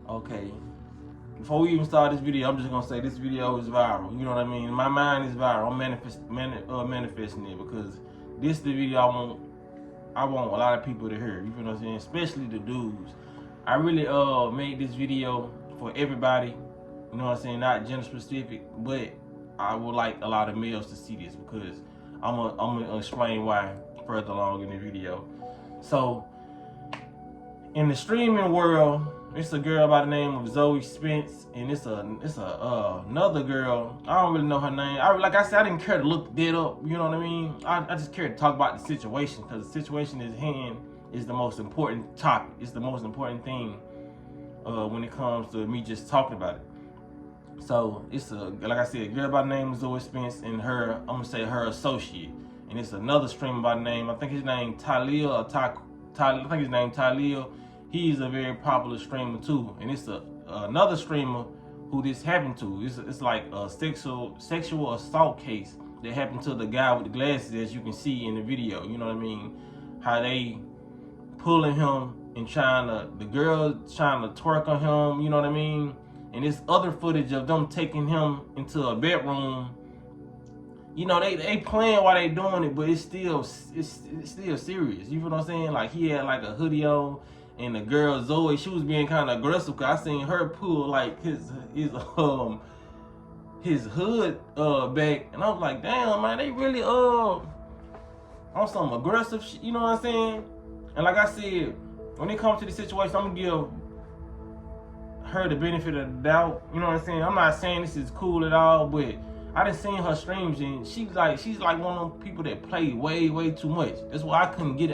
Okay. Before we even start this video, I'm just gonna say this video is viral. You know what I mean? My mind is viral. I'm manifesting it because this is the video I want a lot of people to hear. You feel what I'm saying? Especially the dudes. I really made this video for everybody. You know what I'm saying? Not gender specific, but I would like a lot of males to see this because I'm gonna explain why further along in the video. So in the streaming world, it's a girl by the name of Zoe Spence, and it's another girl. I don't really know her name. Like I said, I didn't care to look that up. You know what I mean? I just care to talk about the situation because the situation at hand is the most important topic. It's the most important thing when it comes to me just talking about it. So it's like I said, a girl by the name of Zoe Spence and I'm gonna say her associate, and it's another streamer by the name, I think his name Talil or I think his name Talil. He's a very popular streamer too, and it's another streamer who this happened to. It's like a sexual assault case that happened to the guy with the glasses, as you can see in the video. You know what I mean? How they pulling him and the girl trying to twerk on him. You know what I mean? And this other footage of them taking him into a bedroom. You know, they playing while they doing it, but it's still serious. You feel what I'm saying? Like he had like a hoodie on. And the girl Zoe, she was being kind of aggressive because I seen her pull like his hood back, and I was like, damn man, they really on some aggressive shit. You know what I'm saying? And like I said, when it comes to the situation, I'm gonna give her the benefit of the doubt. You know what I'm saying? I'm not saying this is cool at all, but I done seen her streams and she's like one of them people that play way too much. That's why I couldn't get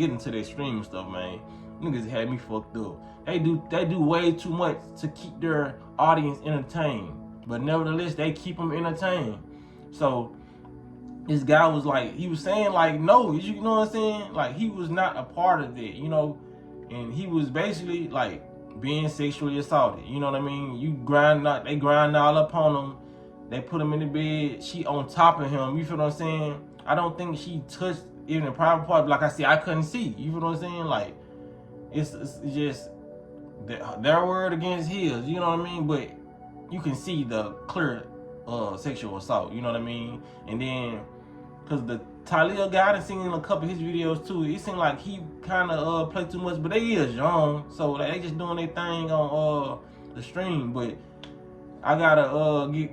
into their stream stuff, man. Niggas had me fucked up. They do way too much to keep their audience entertained, but nevertheless they keep them entertained. So this guy was like, he was saying like, no, you know what I'm saying? Like he was not a part of it, you know, and he was basically like being sexually assaulted. You know what I mean? They grind all up on him. They put him in the bed. She on top of him. You feel what I'm saying? I don't think she touched even the private part. But like I said, I couldn't see. You feel what I'm saying? Like. It's just their word against his, you know what I mean? But you can see the clear sexual assault, you know what I mean? And then, because the Talil guy, I done seen in a couple of his videos too, it seemed like he kind of played too much, but they is young, so they just doing their thing on the stream. But I gotta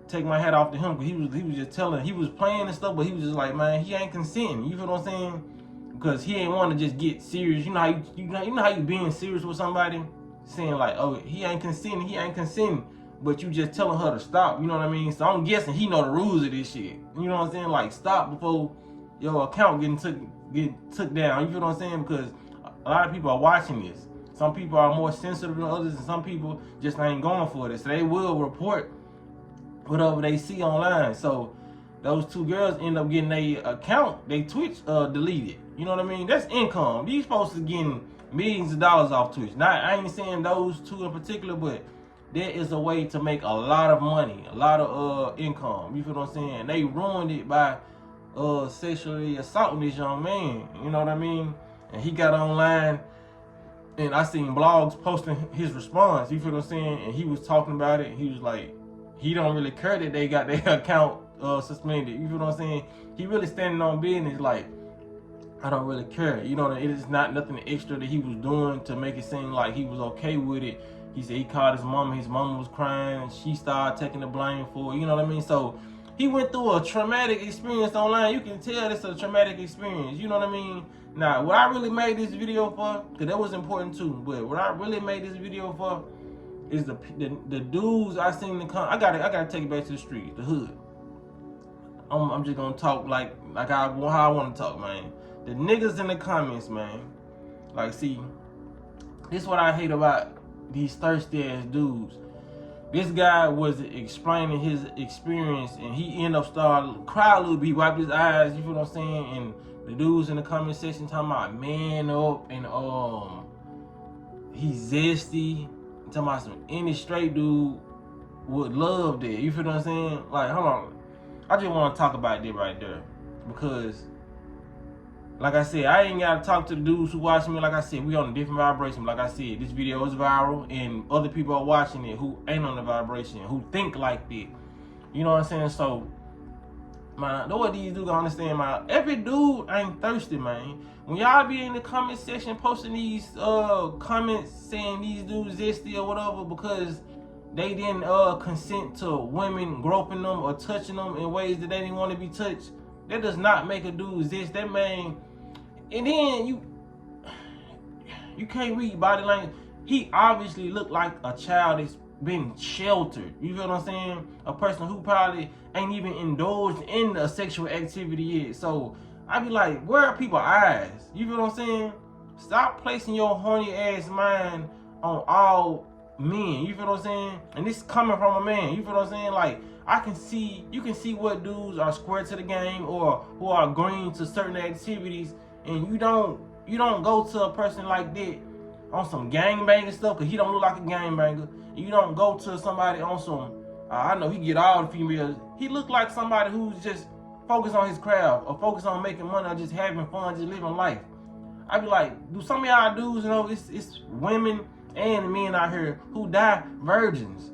take my hat off to him because he was just telling, he was playing and stuff, but he was just like, man, he ain't consenting, you feel what I'm saying? Because he ain't want to just get serious. You know how you being serious with somebody, saying like, oh, he ain't consenting, but you just telling her to stop. You know what I mean? So I'm guessing he know the rules of this shit. You know what I'm saying? Like stop before your account get took down. You feel what I'm saying? Because a lot of people are watching this. Some people are more sensitive than others, and some people just ain't going for this. So they will report whatever they see online. So those two girls end up getting their account, they Twitch deleted. You know what I mean? That's income. These folks are getting millions of dollars off Twitch. Now, I ain't saying those two in particular, but there is a way to make a lot of money, a lot of income. You feel what I'm saying? They ruined it by sexually assaulting this young man. You know what I mean? And he got online, and I seen blogs posting his response. You feel what I'm saying? And he was talking about it. He was like, he don't really care that they got their account suspended. You feel what I'm saying? He really standing on business like, I don't really care. You know, it is not nothing extra that he was doing to make it seem like he was okay with it. He said he called his mama was crying, and she started taking the blame for it. You know what I mean? So he went through a traumatic experience online. You can tell it's a traumatic experience. You know what I mean? Now, what I really made this video for, because that was important too, but what I really made this video for is the dudes I seen in the I gotta take it back to the street, the hood. I'm just gonna talk like how I want to talk, man. The niggas in the comments, man. Like, see, this is what I hate about these thirsty ass dudes. This guy was explaining his experience, and he ended up starting to cry a little bit. He wiped his eyes, you feel what I'm saying? And the dudes in the comment section talking about man up, and he's zesty. Talking about any straight dude would love that. You feel what I'm saying? Like, hold on. I just want to talk about that right there, because Like I said, I ain't gotta talk to the dudes who watch me. Like I said, we on a different vibration. Like I said, this video is viral, and other people are watching it who ain't on the vibration, who think like that. You know what I'm saying? So, man, know what these dudes gonna understand, man. Every dude ain't thirsty, man. When y'all be in the comment section posting these comments saying these dudes zesty or whatever because they didn't consent to women groping them or touching them in ways that they didn't want to be touched, that does not make a dude zest. That man, and then you can't read body language. He obviously looked like a child that's been sheltered. You feel what I'm saying? A person who probably ain't even indulged in a sexual activity yet. So I be like, where are people's eyes? You feel what I'm saying? Stop placing your horny ass mind on all men. You feel what I'm saying? And this is coming from a man. You feel what I'm saying? Like, you can see what dudes are square to the game or who are agreeing to certain activities, and you don't go to a person like that on some gangbanging stuff because he don't look like a gangbanger. You don't go to somebody on some, I know he get all the females. He look like somebody who's just focused on his craft or focused on making money or just having fun, just living life. I be like, do some of y'all dudes, you know, it's women and men out here who die virgins.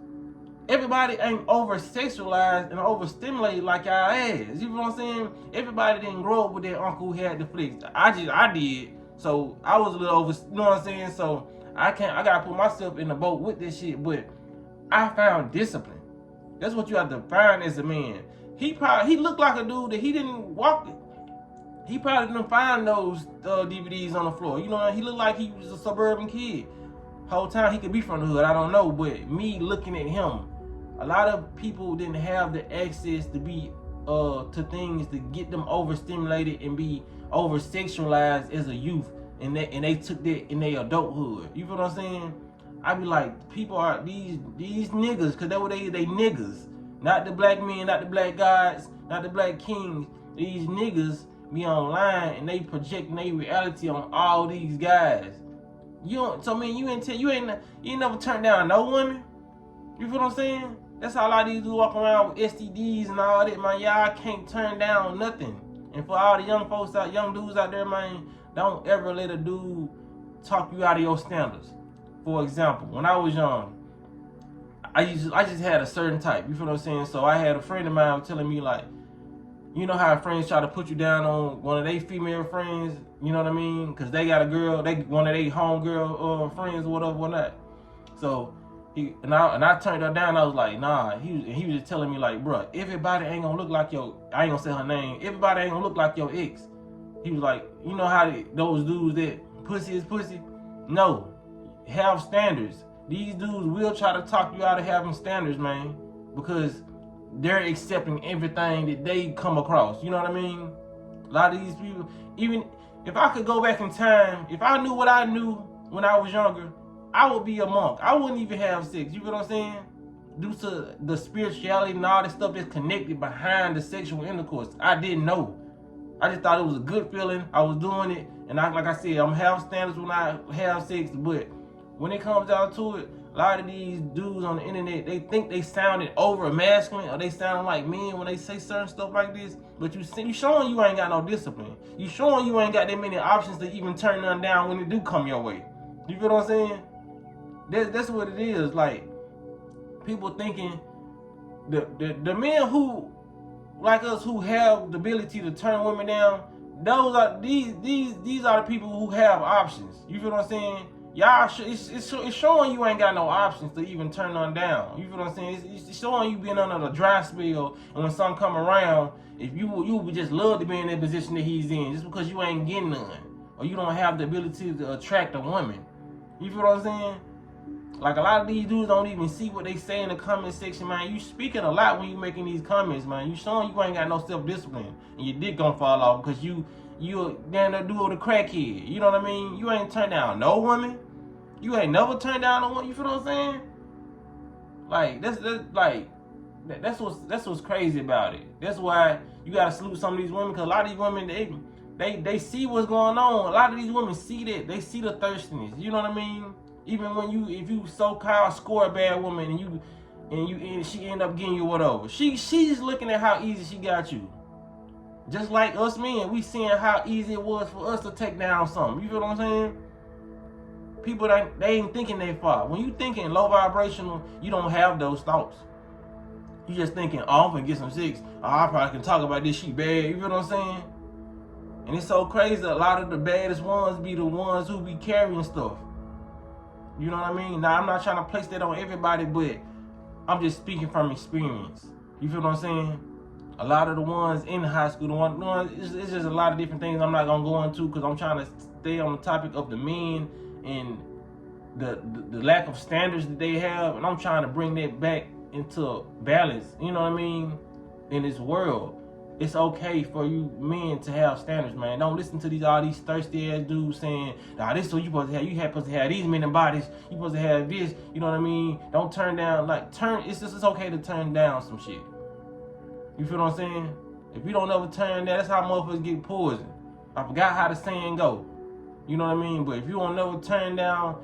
Everybody ain't over-sexualized and over-stimulated like y'all ass. You know what I'm saying? Everybody didn't grow up with that uncle who had the flicks. I did. So I was a little over, you know what I'm saying? So I gotta put myself in the boat with this shit, but I found discipline. That's what you have to find as a man. He looked like a dude that he didn't walk. He probably didn't find those DVDs on the floor. You know, he looked like he was a suburban kid. Whole time he could be from the hood, I don't know, but me looking at him, a lot of people didn't have the access to be to things to get them overstimulated and be over sexualized as a youth, and they took that in their adulthood. You feel what I'm saying? I be like, people are these niggas, cause that's what they niggas, not the black men, not the black gods, not the black kings. These niggas be online and they projecting their reality on all these guys. You ain't never turned down no women. You feel what I'm saying? That's how a lot of these dudes walk around with STDs and all that, man. Y'all can't turn down nothing. And for all the young dudes out there, man, don't ever let a dude talk you out of your standards. For example, when I was young, I just had a certain type. You feel what I'm saying? So I had a friend of mine telling me, like, you know how friends try to put you down on one of their female friends, you know what I mean? Because they got a girl, one of their homegirl friends or whatever, whatnot. So I turned her down. I was like, nah. He was just telling me, like, bro, everybody ain't gonna look like I ain't gonna say her name. Everybody ain't gonna look like your ex. He was like, you know how those dudes that pussy is pussy? No, have standards. These dudes will try to talk you out of having standards, man, because they're accepting everything that they come across. You know what I mean? A lot of these people, even if I could go back in time, if I knew what I knew when I was younger, I would be a monk. I wouldn't even have sex. You know what I'm saying? Due to the spirituality and all this stuff that's connected behind the sexual intercourse. I didn't know. I just thought it was a good feeling. I was doing it. And like I said, I'm have standards when I have sex. But when it comes down to it, a lot of these dudes on the internet, they think they sounded over masculine or they sound like men when they say certain stuff like this. But you showing you ain't got no discipline. You showing you ain't got that many options to even turn none down when it do come your way. You feel what I'm saying? That's what it is. Like, people thinking the men who like us who have the ability to turn women down, these are the people who have options. You feel what I'm saying? Y'all, it's showing you ain't got no options to even turn none down. You feel what I'm saying? It's showing you being under the dry spell, and when something come around, if you would just love to be in that position that he's in, just because you ain't getting none, or you don't have the ability to attract a woman. You feel what I'm saying? Like, a lot of these dudes don't even see what they say in the comment section, man. You speaking a lot when you making these comments, man. You showing you ain't got no self-discipline, and your dick gonna fall off because you down there do the crackhead. You know what I mean? You ain't turned down no woman. You ain't never turned down a woman. You feel what I'm saying? Like, that's what's crazy about it. That's why you gotta salute some of these women, because a lot of these women they see what's going on. A lot of these women see that. They see the thirstiness. You know what I mean? Even when if you so-called score a bad woman and she end up getting you whatever, she's looking at how easy she got you. Just like us men, we seeing how easy it was for us to take down something. You feel what I'm saying? People, they ain't thinking that far. When you thinking low vibrational, you don't have those thoughts. You just thinking, oh, I'm gonna get some sex. Oh, I probably can talk about this, she bad. You feel what I'm saying? And it's so crazy, a lot of the baddest ones be the ones who be carrying stuff. You know what I mean? Now, I'm not trying to place that on everybody, but I'm just speaking from experience. You feel what I'm saying? A lot of the ones in high school, the ones it's just a lot of different things I'm not gonna go into because I'm trying to stay on the topic of the men and the lack of standards that they have, and I'm trying to bring that back into balance. You know what I mean? In this world, it's okay for you men to have standards, man. Don't listen to all these thirsty ass dudes saying, "Nah, this is what you supposed to have. You supposed to have these men and bodies. You supposed to have this." You know what I mean? Don't turn down it's okay to turn down some shit. You feel what I'm saying? If you don't ever turn that, that's how motherfuckers get poisoned. I forgot how the saying go. You know what I mean? But if you don't never turn down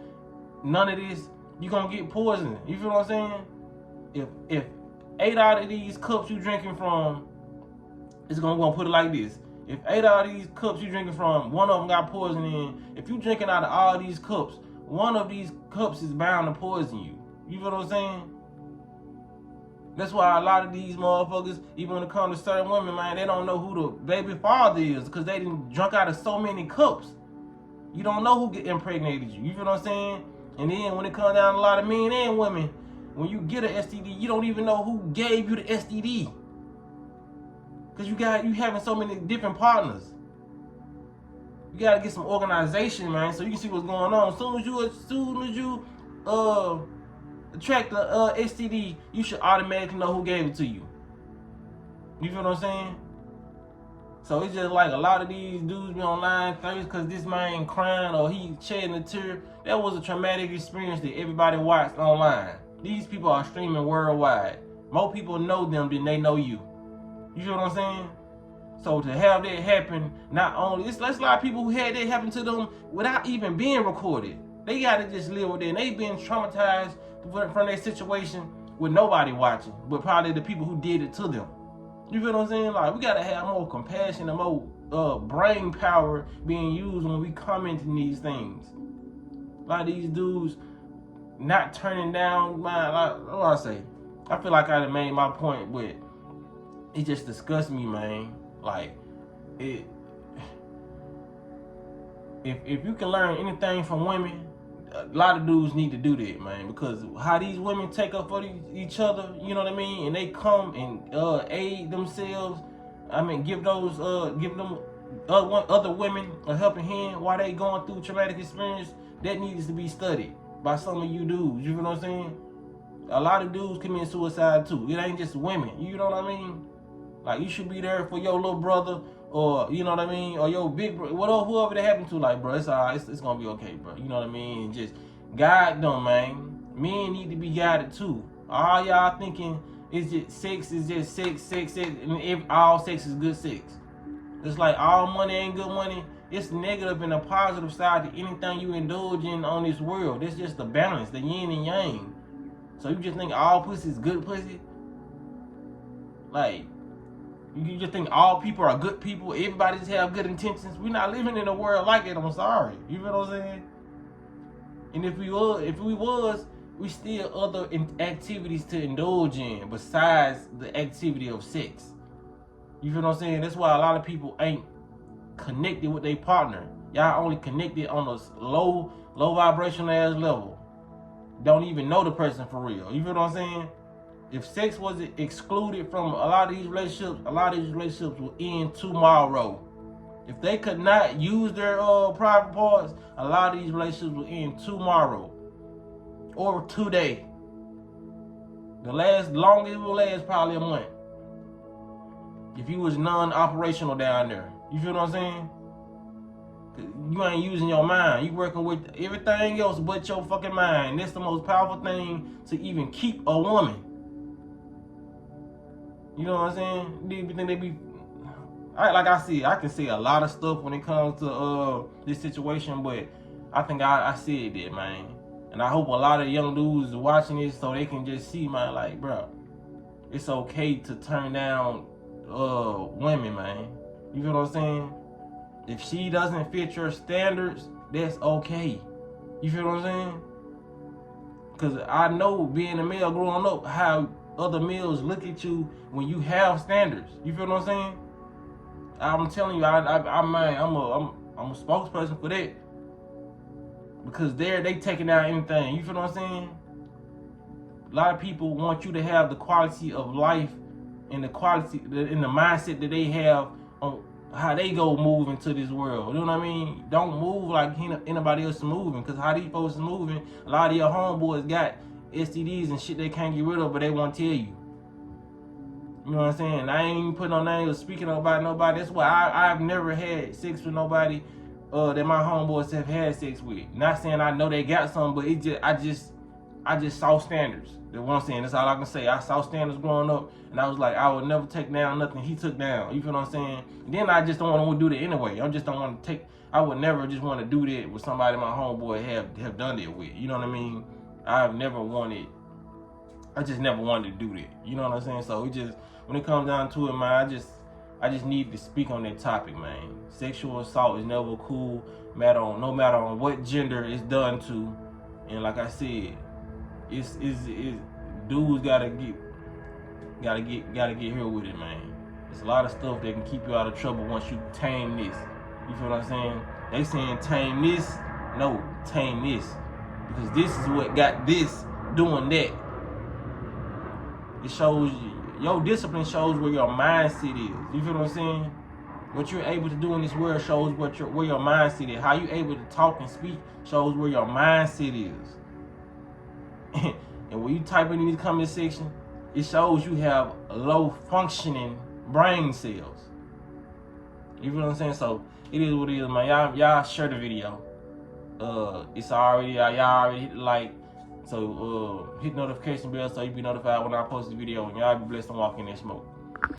none of this, you gonna get poisoned. You feel what I'm saying? If 8 out of these cups you drinking from, it's gonna put it like this. If 8 out of these cups you drinking from, one of them got poison in. If you drinking out of all these cups, one of these cups is bound to poison you. You feel what I'm saying? That's why a lot of these motherfuckers, even when it comes to certain women, man, they don't know who the baby father is because they done drunk out of so many cups. You don't know who impregnated you. You feel what I'm saying? And then when it comes down to a lot of men and women, when you get an STD, you don't even know who gave you the STD. Because you having so many different partners. You gotta get some organization, man, so you can see what's going on. As soon as you attract the STD, you should automatically know who gave it to you. You feel what I'm saying? So it's just like a lot of these dudes be online thirst because this man crying or he shedding a tear. That was a traumatic experience that everybody watched online. These people are streaming worldwide. More people know them than they know you. You feel what I'm saying? So to have that happen, not only, it's a lot of people who had that happen to them without even being recorded. They gotta just live with it. And they been traumatized from their situation with nobody watching, but probably the people who did it to them. You feel what I'm saying? Like, we gotta have more compassion and more brain power being used when we comment in these things. A lot of these dudes not turning down, man, like, what do I say? I feel like I done made my point, but it just disgusts me, man. Like, if you can learn anything from women, a lot of dudes need to do that, man, because how these women take up for each other, you know what I mean, and they come and aid themselves. I mean, give them other women a helping hand while they going through traumatic experience. That needs to be studied by some of you dudes. You know what I'm saying? A lot of dudes commit suicide too. It ain't just women. You know what I mean? Like, you should be there for your little brother, or, you know what I mean, or your big brother, whoever that happened to. Like, bro, it's all right, it's gonna be okay, bro. You know what I mean? And just guide them, man. Men need to be guided too. All y'all thinking it's just sex, and all sex is good sex. It's like all money ain't good money. It's negative and a positive side to anything you indulge in on this world. It's just the balance, the yin and yang. So you just think all pussy is good pussy? Like, you just think all people are good people, everybody just have good intentions? We're not living in a world like that, I'm sorry. You feel what I'm saying? And if we was, we still other activities to indulge in besides the activity of sex. You feel what I'm saying? That's why a lot of people ain't connected with their partner. Y'all only connected on a low vibrational ass level. Don't even know the person for real. You feel what I'm saying? If sex was excluded from a lot of these relationships will end tomorrow. If they could not use their private parts, a lot of these relationships will end tomorrow or today. The longest it will last probably a month. If you was non-operational down there, you feel what I'm saying? You ain't using your mind. You working with everything else but your fucking mind. That's the most powerful thing to even keep a woman. You know what I'm saying? You think they be... Like I can say a lot of stuff when it comes to this situation, but I think I said that, man. And I hope a lot of young dudes are watching this so they can just see, man, like, bro, it's okay to turn down women, man. You feel what I'm saying? If she doesn't fit your standards, that's okay. You feel what I'm saying? Because I know, being a male growing up, how other males look at you when you have standards. You feel what I'm saying? I'm telling you, I'm a spokesperson for that. Because they taking out anything. You feel what I'm saying? A lot of people want you to have the quality of life and the quality in the mindset that they have on how they go move into this world. You know what I mean? Don't move like anybody else is moving. Because how these folks is moving, a lot of your homeboys got STDs and shit they can't get rid of, but they won't tell you. You know what I'm saying? I ain't even putting no names or speaking about nobody. That's why I've never had sex with nobody that my homeboys have had sex with. Not saying I know they got some, but I just saw standards. That's what I'm saying. That's all I can say. I saw standards growing up, and I was like, I would never take down nothing he took down. You feel what I'm saying? And then I just don't want to do that anyway. I just don't want to take. I would never just want to do that with somebody my homeboy have done it with. You know what I mean? I just never wanted to do that. You know what I'm saying? So it just, when it comes down to it, man, I just need to speak on that topic, man. Sexual assault is never cool, no matter on what gender it's done to. And like I said, it's dudes gotta get here with it, man. There's a lot of stuff that can keep you out of trouble once you tame this. You feel what I'm saying? They saying tame this, no, tame this, because this is what got this doing that. It shows your discipline shows where your mindset is. You feel what I'm saying? What you're able to do in this world shows where your mindset is. How you able to talk and speak shows where your mindset is. And when you type in these comment section, it shows you have low functioning brain cells. You feel what I'm saying? So it is what it is, man. Y'all share the video. It's already y'all already hit the like. So hit the notification bell so you be notified when I post the video, and y'all be blessed and walk in that smoke.